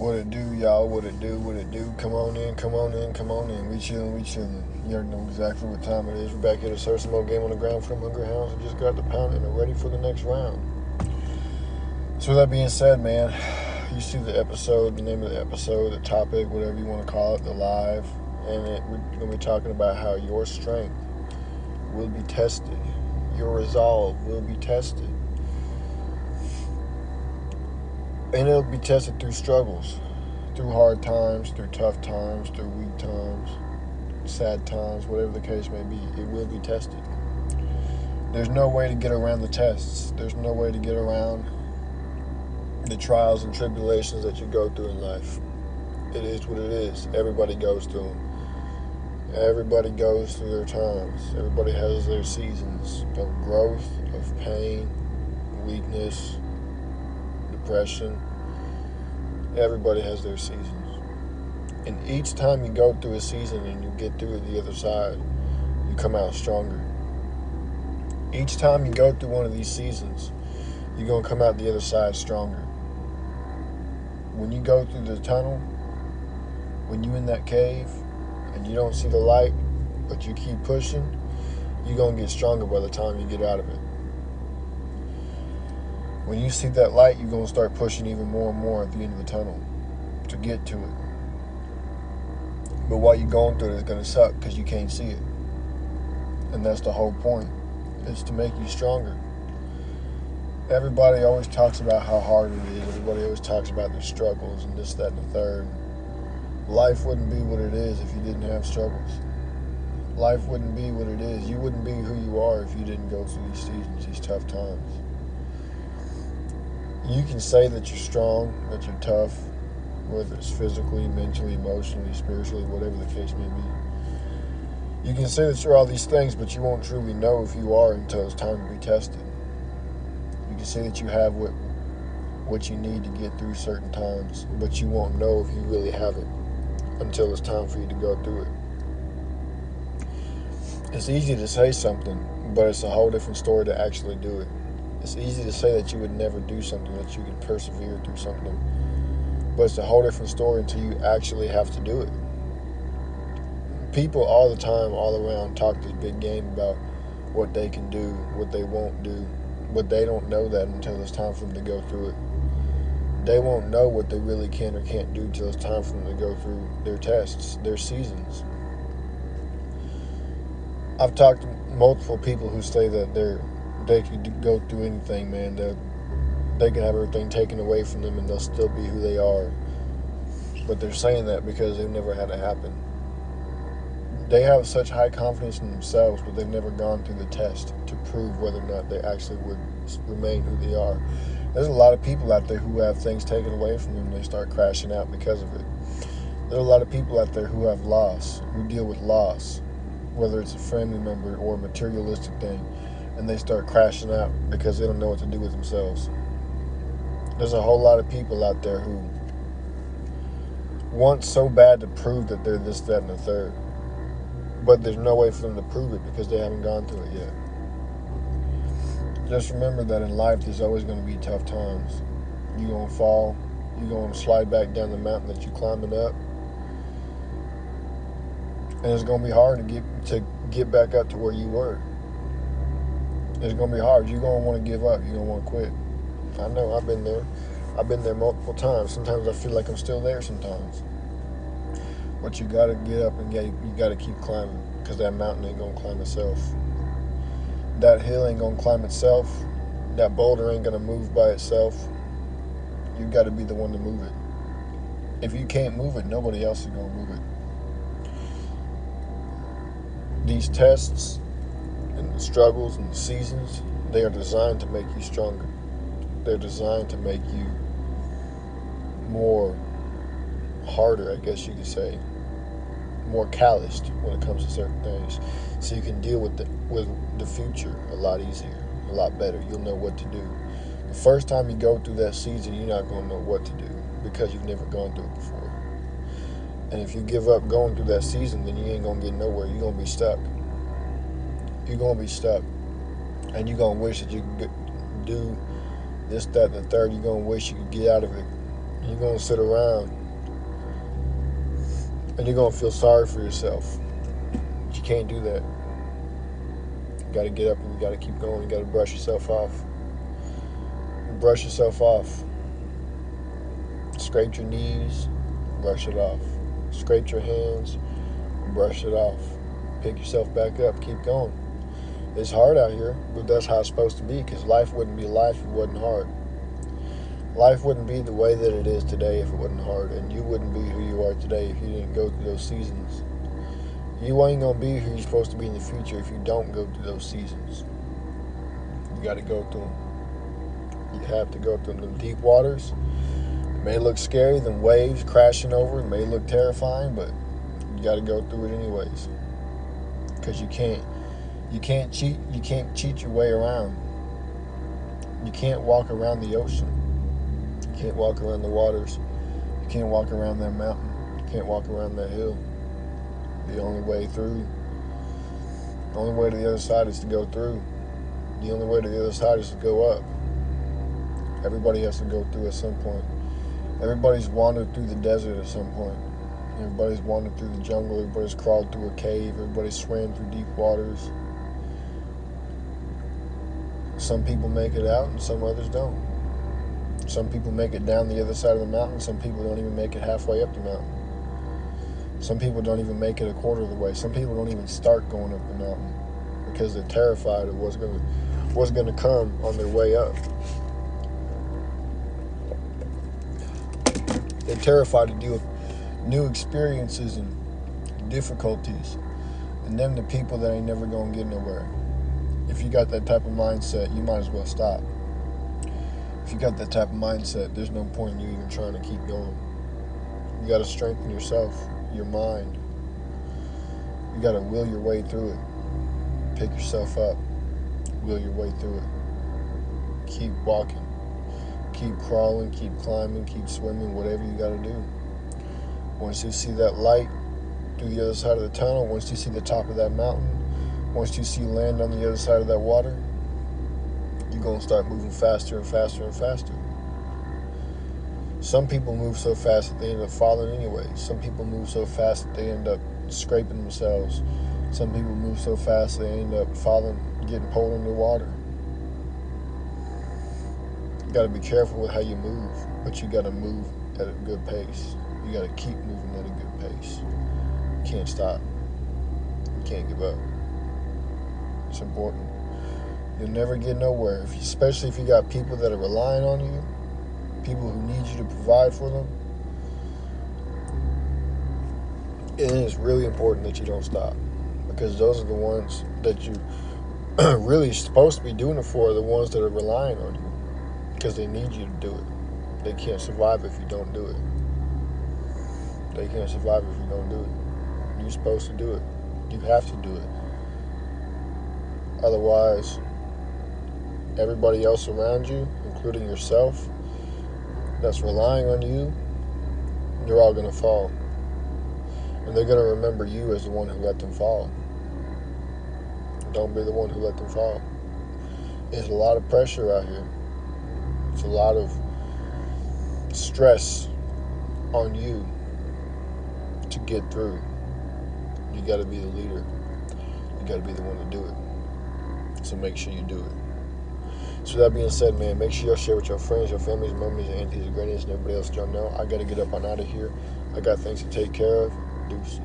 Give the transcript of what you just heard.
What it do, y'all? What it do? What it do? Come on in, come on in, come on in. We chillin', we chillin'. You already know exactly what time it is. We're back here to serve some more game on the ground from Hungry Hounds. We just got the pound and are ready for the next round. So with that being said, man, you see the episode, the name of the episode, the topic, whatever you want to call it, the live. And we're going to be talking about how your strength will be tested. Your resolve will be tested. And it'll be tested through struggles, through hard times, through tough times, through weak times, sad times, whatever the case may be. It will be tested. There's no way to get around the tests. There's no way to get around the trials and tribulations that you go through in life. It is what it is. Everybody goes through them. Everybody goes through their times. Everybody has their seasons of growth, of pain, weakness, depression. Everybody has their seasons. And each time you go through a season and you get through the other side, you come out stronger. Each time you go through one of these seasons, you're going to come out the other side stronger. When you go through the tunnel, when you're in that cave and you don't see the light, but you keep pushing, you're going to get stronger by the time you get out of it. When you see that light, you're going to start pushing even more and more at the end of the tunnel to get to it. But while you're going through it, it's going to suck because you can't see it. And that's the whole point. It's to make you stronger. Everybody always talks about how hard it is. Everybody always talks about their struggles and this, that, and the third. Life wouldn't be what it is if you didn't have struggles. Life wouldn't be what it is. You wouldn't be who you are if you didn't go through these seasons, these tough times. You can say that you're strong, that you're tough, whether it's physically, mentally, emotionally, spiritually, whatever the case may be. You can say that you're all these things, but you won't truly know if you are until it's time to be tested. You can say that you have what you need to get through certain times, but you won't know if you really have it until it's time for you to go through it. It's easy to say something, but it's a whole different story to actually do it. It's easy to say that you would never do something, that you can persevere through something, but it's a whole different story until you actually have to do it. People all the time, all around, talk this big game about what they can do, what they won't do, but they don't know that until it's time for them to go through it. They won't know what they really can or can't do until it's time for them to go through their tests, their seasons. I've talked to multiple people who say that they could go through anything, man. They can have everything taken away from them and they'll still be who they are. But they're saying that because they've never had it happen. They have such high confidence in themselves, but they've never gone through the test to prove whether or not they actually would remain who they are. There's a lot of people out there who have things taken away from them and they start crashing out because of it. There's a lot of people out there who have loss, who deal with loss, whether it's a family member or a materialistic thing, and they start crashing out because they don't know what to do with themselves. There's a whole lot of people out there who want so bad to prove that they're this, that, and the third, but there's no way for them to prove it because they haven't gone through it yet. Just remember that in life there's always going to be tough times. You're going to fall. You're going to slide back down the mountain that you're climbing up. And it's going to be hard to get back up to where you were. It's going to be hard. You're going to want to give up. You're going to want to quit. I know. I've been there. I've been there multiple times. Sometimes I feel like I'm still there sometimes. But you got to get up and you got to keep climbing because that mountain ain't going to climb itself. That hill ain't going to climb itself. That boulder ain't going to move by itself. You got to be the one to move it. If you can't move it, nobody else is going to move it. These tests and the struggles and the seasons, they are designed to make you stronger. They're designed to make you more harder, I guess you could say, more calloused when it comes to certain things, so you can deal with the future a lot easier, a lot better. You'll know what to do. The first time you go through that season, you're not going to know what to do because you've never gone through it before. And if you give up going through that season, then you ain't going to get nowhere. You're going to be stuck. You're going to be stuck. And you're going to wish that you could do this, that, and the third. You're going to wish you could get out of it. You're going to sit around and you're going to feel sorry for yourself. But you can't do that. You got to get up and you got to keep going. You got to brush yourself off. Brush yourself off. Scrape your knees, brush it off. Scrape your hands, brush it off. Pick yourself back up, keep going. It's hard out here, but that's how it's supposed to be, because life wouldn't be life if it wasn't hard. Life wouldn't be the way that it is today if it wasn't hard, and you wouldn't be who you are today if you didn't go through those seasons. You ain't going to be who you're supposed to be in the future if you don't go through those seasons. You got to go through them. You have to go through them. Deep waters, it may look scary, them waves crashing over, it may look terrifying, but you got to go through it anyways. Because you can't cheat your way around. You can't walk around the ocean. You can't walk around the waters. You can't walk around that mountain. You can't walk around that hill. The only way through, the only way to the other side is to go through. The only way to the other side is to go up. Everybody has to go through at some point. Everybody's wandered through the desert at some point. Everybody's wandered through the jungle. Everybody's crawled through a cave. Everybody's swam through deep waters. Some people make it out and some others don't. Some people make it down the other side of the mountain. Some people don't even make it halfway up the mountain. Some people don't even make it a quarter of the way. Some people don't even start going up the mountain because they're terrified of what's going to come on their way up. They're terrified to deal with new experiences and difficulties. And them the people that ain't never going to get nowhere. If you got that type of mindset, you might as well stop. If you got that type of mindset, there's no point in you even trying to keep going. You got to strengthen yourself, your mind. You got to will your way through it. Pick yourself up. Will your way through it. Keep walking. Keep crawling, keep climbing, keep swimming, whatever you got to do. Once you see that light through the other side of the tunnel, once you see the top of that mountain, once you see land on the other side of that water, you're going to start moving faster and faster and faster. Some people move so fast that they end up falling anyway. Some people move so fast that they end up scraping themselves. Some people move so fast they end up falling, getting pulled underwater. You got to be careful with how you move, but you got to move at a good pace. You got to keep moving at a good pace. You can't stop. You can't give up. It's important. You'll never get nowhere, especially if you got people that are relying on you, people who need you to provide for them. It is really important that you don't stop, because those are the ones that you really supposed to be doing it for, the ones that are relying on you, because they need you to do it. They can't survive if you don't do it. They can't survive if you don't do it. You're supposed to do it. You have to do it. Otherwise, everybody else around you, including yourself, that's relying on you, you're all going to fall. And they're going to remember you as the one who let them fall. Don't be the one who let them fall. There's a lot of pressure out here. It's a lot of stress on you to get through. You got to be the leader. You got to be the one to do it. So make sure you do it. So that being said, man, make sure y'all share with your friends, your families, mummies, aunties, and grannies, and everybody else y'all know. I got to get up on out of here. I got things to take care of. Deuces.